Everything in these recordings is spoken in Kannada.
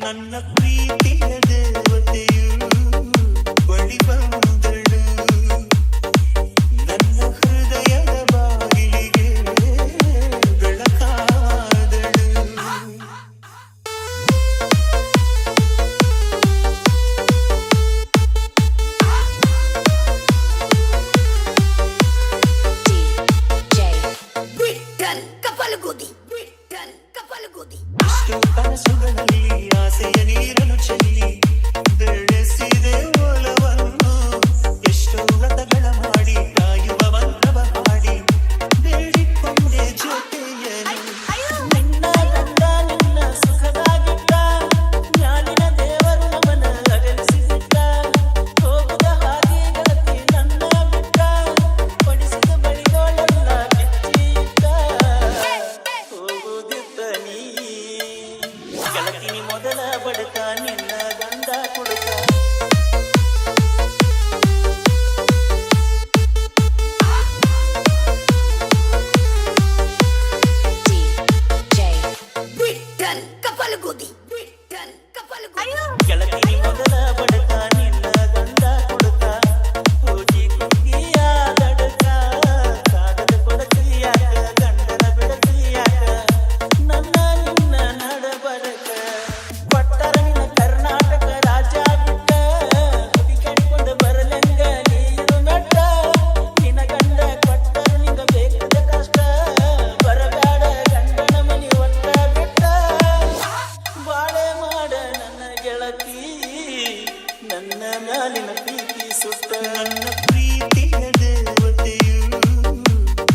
ನನ್ನ ಪ್ರೀತಿಯ ದೇವತೆಯು ಬಳಿ ಬಂದಳು ನನ್ನ ಹೃದಯದ ಬಾಗಿಲಿಗೆ ಬೆಳಕಾದಳು ಇಷ್ಟು ಕನಸುಗಳಲ್ಲಿ ಆಸೆಯ ನೀರನ್ನು ಚೆಲ್ಲಿ ಬೆಳೆಸಿದೆ ಒಲವನ್ನು ಎಷ್ಟೋ ವ್ರತಗಳ ಮಾಡಿ ಕಾಯುವ ಮಂತ್ರವ ಹಾಡಿ ಬೇಡಿಕೊಂಡೆ ಜೊತೆಯಲಿ ನಿನ್ನ ಗಂಡ ನಿನ್ನ ಸುಖದಾಗಿಟ್ಟ ಜ್ಞಾನಿನ ದೇವರು ನಮನ ಅಗಲಿಸಿಬಿಟ್ಟ ಹೋಗುವ ಹಾದಿಗಳಲ್ಲಿ ನನ್ನ ಬಿಟ್ಟ ಪಡಿಸಿದ ಬಳಿಗಳೆಲ್ಲ ಬೆಚ್ಚಿಟ್ಟ ಹೋಗುದಿದ್ದ ನೀ ಗೆಳತಿನಿ ಮೊದಲ ಬಡಕ ನಿನ್ನ ಗಂಡ ಕುಡುಕ ಗೆಳತಿನಿ ಮೊದಲ ಬಡಕ ನಿನ್ನ ಗಂಡ ಕುಡುಕ ಹೋಗಿ ಕುಂದಿಯ ದಡಕ ಕಾಗದ ಕೊಡತಿಯಾಕ ಗಂಡನ ಬಿಡತಿಯಾಕ ನನ್ನ ನಿನ್ನ ನಡಬರಕ ಕೊಟ್ಟರ ನಿನ್ನ ಕರ್ನಾಟಕ ರಾಜ ಬಿಟ್ಟ ಹುಡುಕಾಡಿಕೊಂಡು ಬರಲಂಗ ನೀರು ನಟ್ಟ ನಿನ್ನ ಗಂಡ ಕೊಟ್ಟರು ನಿಂಗ ಬೇಕಾದ ಕಷ್ಟ ಬರಬೇಡ ಗಂಡನ ಮನಿ ಒಟ್ಟ ಬಿಟ್ಟ ಬಾಳೆ ಮಾಡ ನನ್ನ ಗೆಳತಿ ನನ್ನ ಮ್ಯಾಲಿನ ಪ್ರೀತಿ ಸುತ್ತ ನನ್ನ ಪ್ರೀತಿಯ ದೇವತೆಯು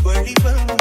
ಬಳಿ ಬಂದ